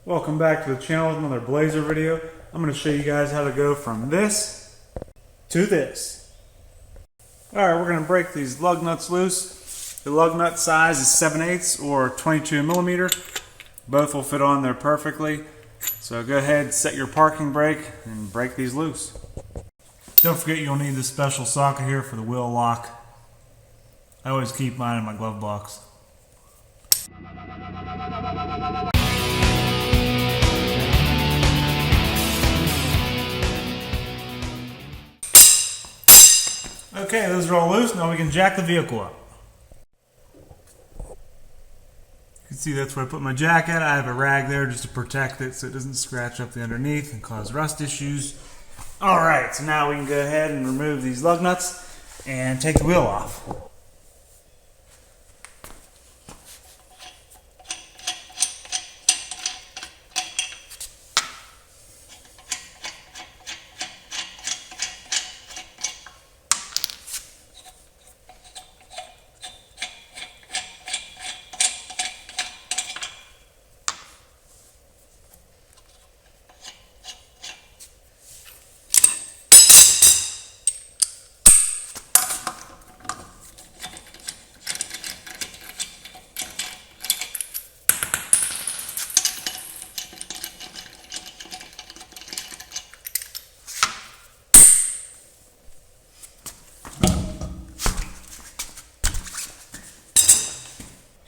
Welcome back to the channel with another Blazer video. I'm going to show you guys how to go from this to this. Alright, we're going to break these lug nuts loose. The lug nut size is 7/8 or 22 millimeter. Both will fit on there perfectly. So go ahead, set your parking brake and break these loose. Don't forget you'll need this special socket here for the wheel lock. I always keep mine in my glove box. Okay, those are all loose. Now we can jack the vehicle up. You can see that's where I put my jack at. I have a rag there just to protect it so it doesn't scratch up the underneath and cause rust issues. Alright, so now we can go ahead and remove these lug nuts and take the wheel off.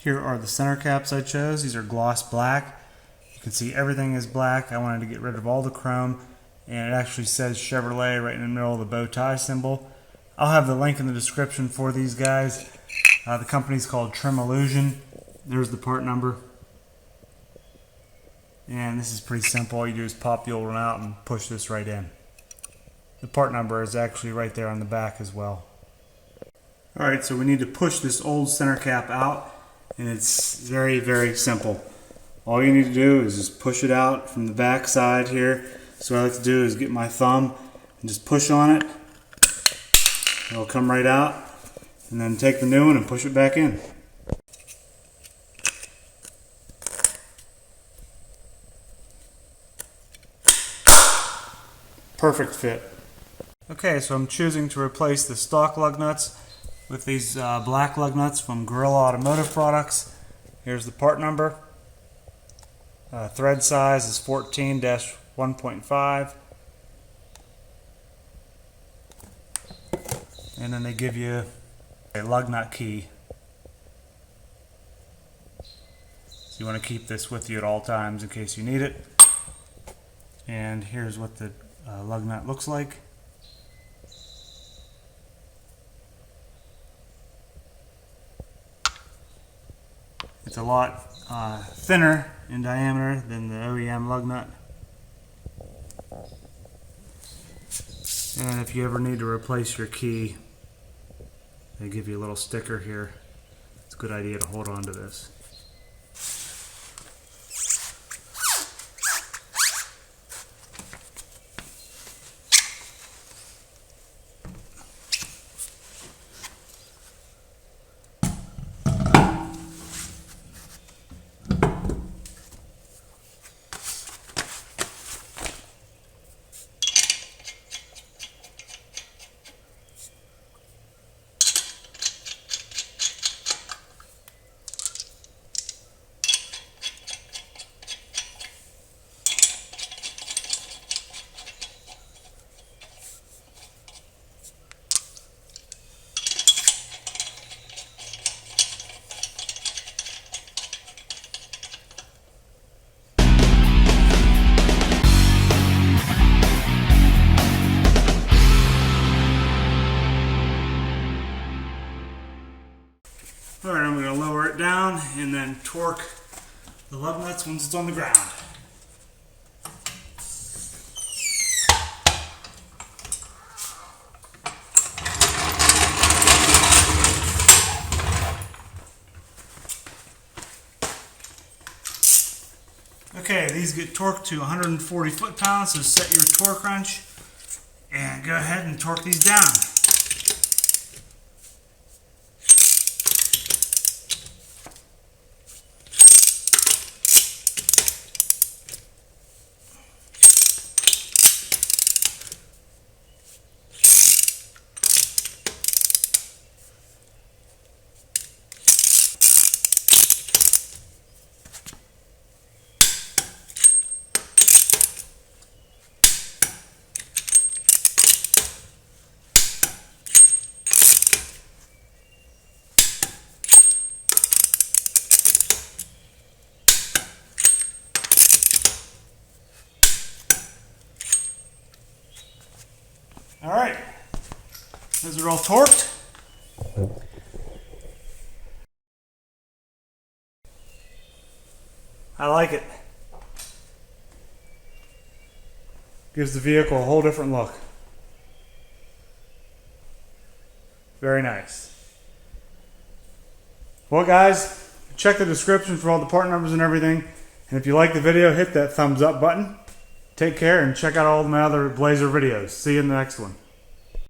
Here are the center caps I chose. These are gloss black. You can see everything is black. I wanted to get rid of all the chrome, and it actually says Chevrolet right in the middle of the bow tie symbol. I'll have the link in the description for these guys. The company's called Trim Illusion. There's the part number. And this is pretty simple. All you do is pop the old one out and push this right in. The part number is actually right there on the back as well. Alright, so we need to push this old center cap out. And it's very, very simple. All you need to do is just push it out from the back side here. So what I like to do is get my thumb and just push on it. It'll come right out. And then take the new one and push it back in. Perfect fit. Okay, so I'm choosing to replace the stock lug nuts with these black lug nuts from Gorilla Automotive Products. Here's the part number. Thread size is 14-1.5. And then they give you a lug nut key. So you want to keep this with you at all times in case you need it. And here's what the lug nut looks like. It's a lot thinner in diameter than the OEM lug nut. And if you ever need to replace your key, they give you a little sticker here. It's a good idea to hold on to this. Alright, I'm going to lower it down and then torque the lug nuts once it's on the ground. Okay, these get torqued to 140 foot-pounds, so set your torque wrench and go ahead and torque these down. All right, those are all torqued. I like it. Gives the vehicle a whole different look. Very nice. Well guys, check the description for all the part numbers and everything. And if you like the video, hit that thumbs up button. Take care and check out all my other Blazer videos. See you in the next one.